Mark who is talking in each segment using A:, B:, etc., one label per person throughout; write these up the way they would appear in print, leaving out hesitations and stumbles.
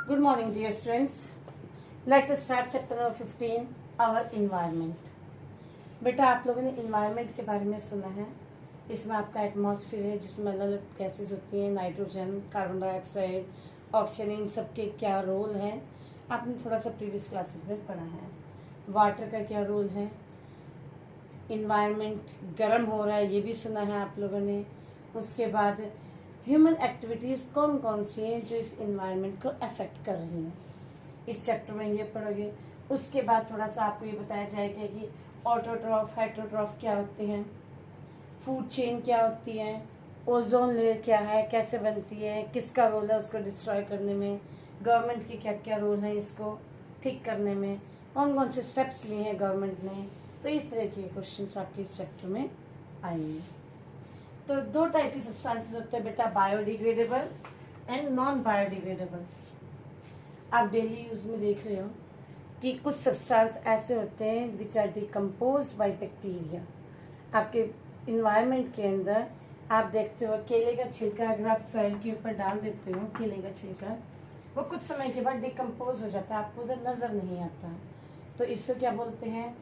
A: Good morning, dear students. Let us start chapter number 15, our environment. बेटा आप लोगों ने इन्वायरमेंट के बारे में सुना है. इसमें आपका एटमॉस्फेयर है जिसमें अलग अलग गैसेज होती हैं, नाइट्रोजन, कार्बन डाइऑक्साइड, ऑक्सीजन, इन सब के क्या रोल है आपने थोड़ा सा प्रीवियस क्लासेस में पढ़ा है. वाटर का क्या रोल है, इन्वायरमेंट गर्म हो रहा है ये भी सुना है आप लोगों ने. उसके बाद ह्यूमन एक्टिविटीज़ कौन कौन सी हैं जो इस इन्वायरमेंट को अफेक्ट कर रही हैं, इस चैप्टर में ये पढ़ोगे. उसके बाद थोड़ा सा आपको ये बताया जाएगा कि ऑटोट्रॉफ, हेटेरोट्रॉफ क्या होते हैं, फूड चेन क्या होती है, ओजोन लेयर क्या है, कैसे बनती है, किसका रोल है उसको डिस्ट्रॉय करने में, गवर्नमेंट की क्या क्या रोल है इसको ठीक करने में, कौन कौन से स्टेप्स लिए हैं गवर्नमेंट ने. तो इस तरह के क्वेश्चंस आपके इस चैप्टर में आएंगे. तो दो टाइप की सब्सटेंसेस होते हैं बेटा, बायोडिग्रेडेबल एंड नॉन बायोडिग्रेडेबल. आप डेली यूज में देख रहे हो कि कुछ सब्सटेंस ऐसे होते हैं which are decomposed by bacteria. आपके इन्वायरमेंट के अंदर आप देखते हो केले का छिलका अगर आप सॉइल के ऊपर डाल देते हो, केले का छिलका वो कुछ समय के बाद डिकम्पोज हो जाता है, आपको उधर नज़र नहीं आता. तो इसको क्या बोलते हैं,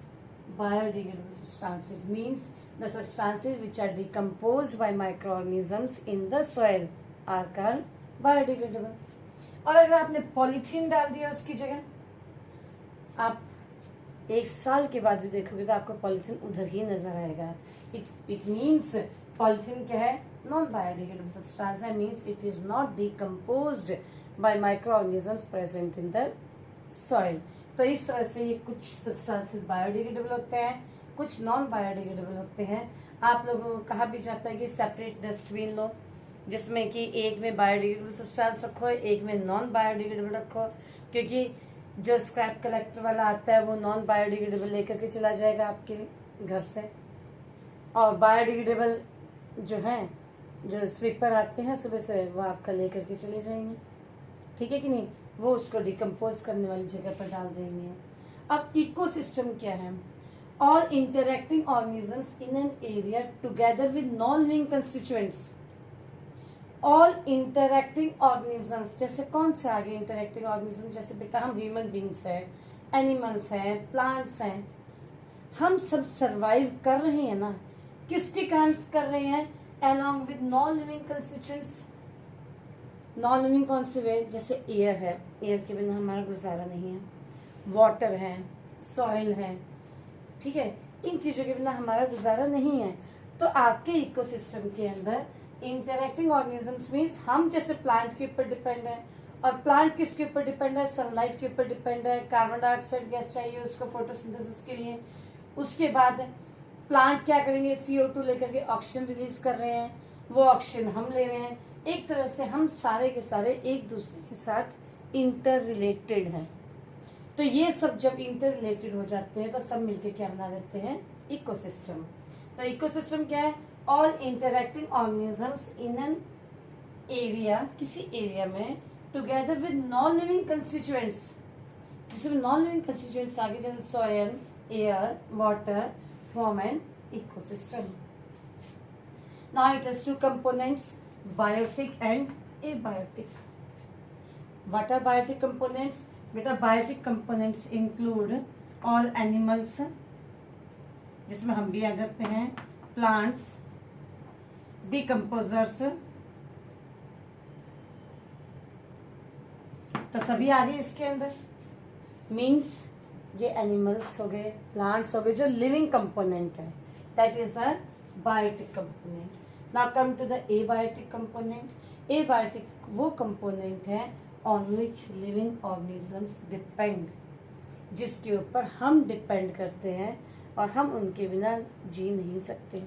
A: biodegradable substances. Means the substances which are decomposed by microorganisms in the soil are called biodegradable. और अगर आपने पॉलीथीन डाल दिया उसकी जगह, आप एक साल के बाद भी देखोगे तो आपको पॉलीथीन उधर ही नजर आएगा. इट मीन्स पॉलीथीन क्या है, नॉन बायोडिग्रेडेबल सब्सटेंस है. Means it is not decomposed by microorganisms present in the soil. तो इस तरह से ये कुछ सब्सटेंसेस बायोडिग्रेडेबल होते हैं, कुछ नॉन बायोडिग्रेडेबल होते हैं. आप लोगों को कहा भी जाता है कि सेपरेट डस्टबिन लो, जिसमें कि एक में बायोडिग्रेडेबल सब्सटेंस रखो, एक में नॉन बायोडिग्रेडेबल रखो, क्योंकि जो स्क्रैप कलेक्टर वाला आता है वो नॉन बायोडिग्रेडेबल लेकर के चला जाएगा आपके घर से, और बायोडिग्रेडेबल जो है जो स्वीपर आते हैं सुबह से वो आपका लेकर के चले जाएंगे. ठीक है कि नहीं, वो उसको डिकम्पोज करने वाली जगह पर डाल देंगे. अब इकोसिस्टम क्या है, all interacting organisms in an area together with non-living constituents. all interacting organisms जैसे कौन से आगे interacting organisms, जैसे बेटा हम ह्यूमन बींग्स हैं, एनिमल्स हैं, प्लांट्स हैं, हम सब सर्वाइव कर रहे हैं ना, किसके कारण कर रहे हैं, along with non-living constituents. non-living कौन से वे, जैसे एयर है, एयर के बिना हमारा गुजारा नहीं है, वाटर है, सॉइल है, ठीक है, इन चीज़ों के बिना हमारा गुजारा नहीं है. तो आपके इकोसिस्टम के अंदर इंटरैक्टिंग ऑर्गेनिजम्स मीन्स हम जैसे प्लांट के ऊपर डिपेंड है, और प्लांट किसके ऊपर डिपेंड है, सनलाइट के ऊपर डिपेंड है. कार्बन डाइऑक्साइड गैस चाहिए उसको फोटोसिंथेसिस के लिए. उसके बाद प्लांट क्या करेंगे, CO2 लेकर के ऑक्सीजन रिलीज कर रहे हैं, वो ऑक्सीजन हम ले रहे हैं. एक तरह से हम सारे के सारे एक दूसरे के साथ इंटर रिलेटेड हैं. तो ये सब जब इंटर रिलेटेड हो जाते हैं तो सब मिलके क्या बना देते हैं, इकोसिस्टम. तो इकोसिस्टम क्या है, all interacting organisms in an area, किसी एरिया में, together with non living constituents. जिसमें नॉन लिविंग कंस्टिट्यूएंट्स आगे जैसे soil, air, water form an ecosystem. Now it has two components, biotic and abiotic. What are biotic components, बेटा biotic components include all animals, जिसमें हम भी आ जाते हैं, plants, decomposers, तो सभी आ गए इसके अंदर. मीन्स ये एनिमल्स हो गए, प्लांट्स हो गए, जो लिविंग कंपोनेंट है, that is the biotic component. Now come to the abiotic component. Abiotic वो कंपोनेंट है on which living organisms depend, जिसके ऊपर हम डिपेंड करते हैं और हम उनके बिना जी नहीं सकते,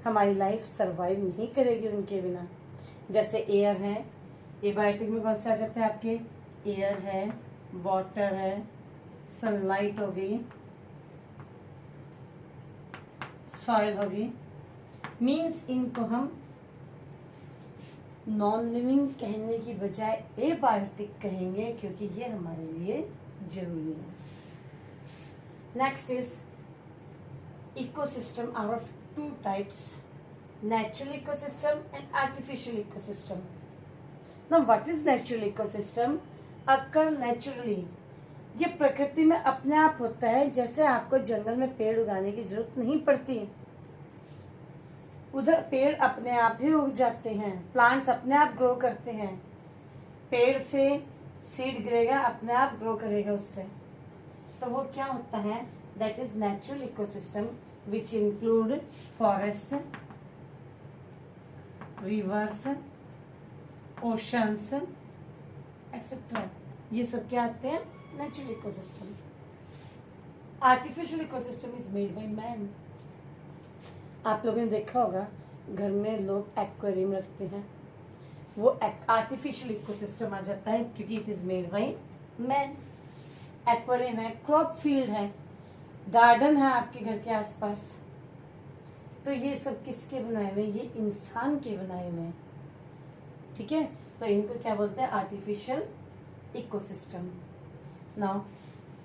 A: हमारी लाइफ सरवाइव नहीं करेगी उनके बिना. जैसे एयर है, एबायोटिक में कौन से आ जाते हैं आपके, एयर है, वाटर है, सनलाइट हो गई, सॉइल हो गई. मीन्स इनको हम नॉन लिविंग कहने की बजाय एबायोटिक कहेंगे क्योंकि ये हमारे लिए जरूरी है. Next is ecosystem are of two types, natural ecosystem and artificial ecosystem. Now what is natural ecosystem? Occur naturally, ये प्रकृति में अपने आप होता है। जैसे आपको जंगल में पेड़ उगाने की जरूरत नहीं पड़ती, उधर पेड़ अपने आप ही उग जाते हैं, प्लांट्स अपने आप ग्रो करते हैं। पेड़ से सीड गिरेगा, अपने आप ग्रो करेगा उससे। तो वो क्या होता है, that is natural ecosystem which include forest, reverse, oceans etcetera. ये सब क्या आते हैं, natural ecosystem. Artificial ecosystem is made by man. आप लोगों ने देखा होगा घर में लोग एक्वेरियम रखते हैं, वो आर्टिफिशियल इकोसिस्टम आ जाता है क्योंकि it is made by man. Aquarium है, क्रॉप फील्ड है, गार्डन है आपके घर के आसपास, तो ये सब किसके बनाए हुए, ये इंसान के बनाए हुए हैं। ठीक है, तो इनको क्या बोलते हैं, artificial ecosystem. Now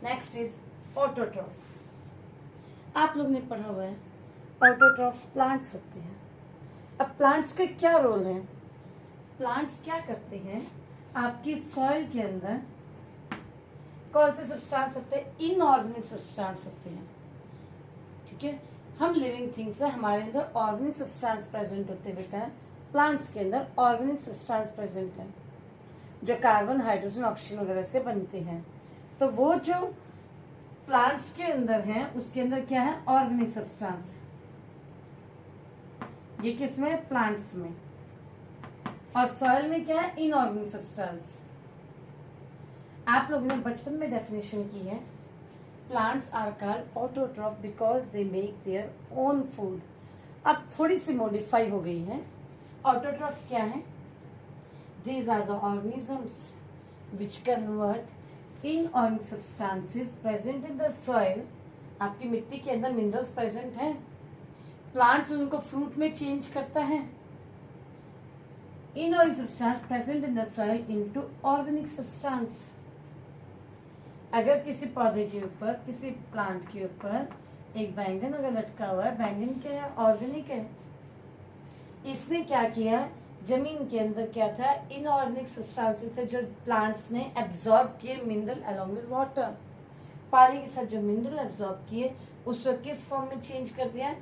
A: next is autotroph. आप लोग ने पढ़ा हुआ है ऑटोट्रॉफ प्लांट्स होते हैं। अब प्लांट्स का क्या रोल है, प्लांट्स क्या करते हैं, आपकी सॉइल के अंदर कौन से सब्सटेंस होते हैं, इनऑर्गेनिक सब्सटेंस होते हैं। ठीक है, हम लिविंग थिंग्स है, हमारे अंदर ऑर्गेनिक सब्सटेंस प्रेजेंट होते हैं बेटा। प्लांट्स के अंदर ऑर्गेनिक सब्सटेंस प्रेजेंट है जो कार्बन, हाइड्रोजन, ऑक्सीजन वगैरह से बनते हैं। तो वो जो प्लांट्स के अंदर है उसके अंदर क्या है, ऑर्गेनिक सब्सटेंस। ये किसमें, प्लांट्स में। और सॉइल में क्या है, इनऑर्गेनिक सब्सटेंस। आप लोगों ने बचपन में डेफिनेशन की है, plants are called autotroph because they make their own food. अब थोड़ी सी मॉडिफाई हो गई है। ऑटोट्रॉफ क्या है, these are the organisms which convert inorganic substances present in the soil. आपकी मिट्टी के अंदर मिनरल्स प्रेजेंट हैं, प्लांट्स उनको फ्रूट में चेंज करता है। Inorganic substance present in the soil into organic substance. अगर किसी पौधे के ऊपर, किसी प्लांट के ऊपर एक बैंगन अगर लटका हुआ है, बैंगन क्या है, ऑर्गेनिक है। इसने क्या किया, जमीन के अंदर क्या था, इनऑर्गेनिक सब्सटेंसेस थे जो प्लांट्स ने एब्जॉर्ब किए, मिनरल अलोंग विद वाटर। पानी के साथ जो मिनरल एब्जॉर्ब किए उसको किस फॉर्म में चेंज कर दिया,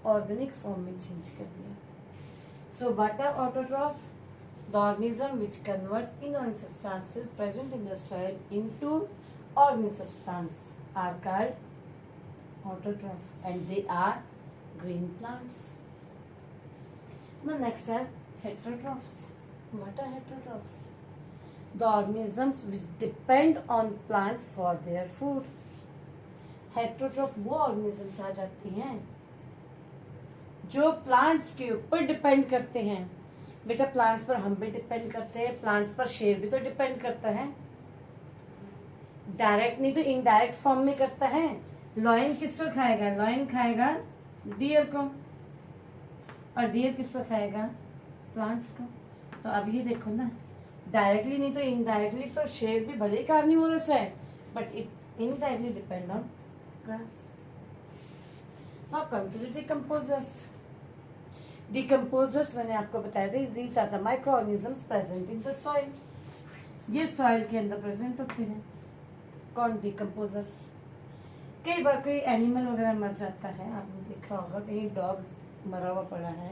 A: ऑर्गेनिक फॉर्म में चेंज कर दिया। So what are autotroph, the organism which convert inorganic substances present in the soil into organic substance are called autotroph and they are green plants. Now next are heterotrophs. What are heterotrophs? The organisms which depend on plant for their food. Heterotroph वो organisms आ जाती हैं जो plants के ऊपर depend करते हैं। बेटा plants पर हम भी डिपेंड करते हैं, plants पर शेर भी तो डिपेंड करता है। डायरेक्ट नहीं तो इनडायरेक्ट फॉर्म में करता है। लॉयन किसको खाएगा, लॉयन खाएगा डियर को, और डियर किसको खाएगा, प्लांट्स को। तो अब ये देखो ना, डायरेक्टली नहीं तो इनडायरेक्टली तो शेर भी भले ही कार्निवोरस है, but it indirectly depend on grass. Now come to the decomposers. Decomposers मैंने आपको बताया था, these are the micro organisms present in the soil. ये सॉइल के अंदर प्रेजेंट होते हैं। कौन, डिकम्पोजर्स। कई बार कोई एनिमल वगैरह मर जाता है, आपने देखा होगा कहीं डॉग मरा हुआ पड़ा है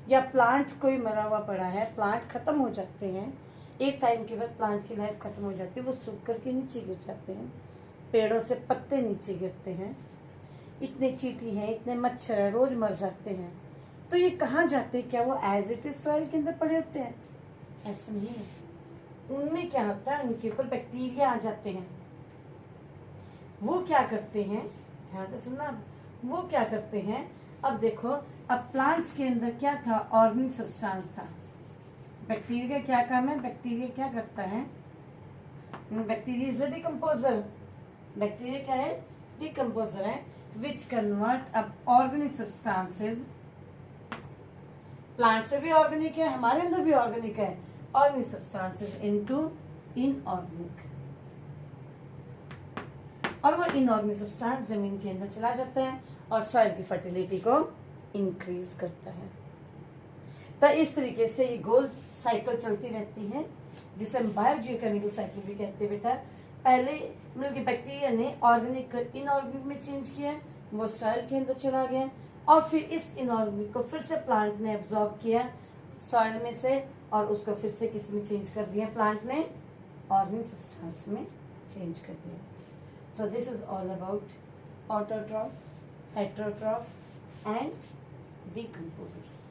A: या प्लांट कोई मरा हुआ पड़ा है, प्लांट खत्म हो जाते हैं, एक टाइम के बाद प्लांट की लाइफ खत्म हो जाती है, वो सूख करके नीचे गिर जाते हैं, पेड़ों से पत्ते नीचे गिरते हैं, इतने चींटी हैं, इतने मच्छर है, रोज मर जाते हैं। तो ये कहाँ जाते हैं, क्या वो एज इट इज सॉइल के अंदर पड़े होते हैं? ऐसा नहीं है। उनमें क्या होता है, उनके ऊपर बैक्टीरिया आ जाते हैं। वो क्या करते हैं, ध्यान से सुनना, वो क्या करते हैं, अब देखो, अब प्लांट्स के अंदर क्या था, ऑर्गेनिक सब्सटेंस था। बैक्टीरिया का क्या काम है, बैक्टीरिया क्या करता है, bacteria is a decomposer. Bacteria क्या है, डिकम्पोजर है, विच कन्वर्ट अब ऑर्गेनिक सब्सटेंसेस, प्लांट से भी ऑर्गेनिक है, हमारे अंदर भी ऑर्गेनिक है, ऑर्गेनिक सब्सटेंसेस इनटू इनऑर्गेनिक, और वो इनऑर्गेनिक सब्सटेंस जमीन के अंदर चला जाता है और सॉइल की फर्टिलिटी को इंक्रीज करता है। तो इस तरीके से ये गोल साइकिल चलती रहती है, जिसे हम बायोजियोकेमिकल साइकिल भी कहते हैं बेटा। पहले मतलब कि बैक्टीरिया ने ऑर्गेनिक को इनऑर्गेनिक में चेंज किया, वो सॉइल के अंदर चला गया, और फिर इस इनऑर्गेनिक को फिर से प्लांट ने एब्जॉर्ब किया सॉइल में से, और उसको फिर से किस में चेंज कर दिया, प्लांट ने ऑर्गेनिक सब्सटेंस में चेंज कर दिया। So this is all about autotroph, heterotroph and decomposers.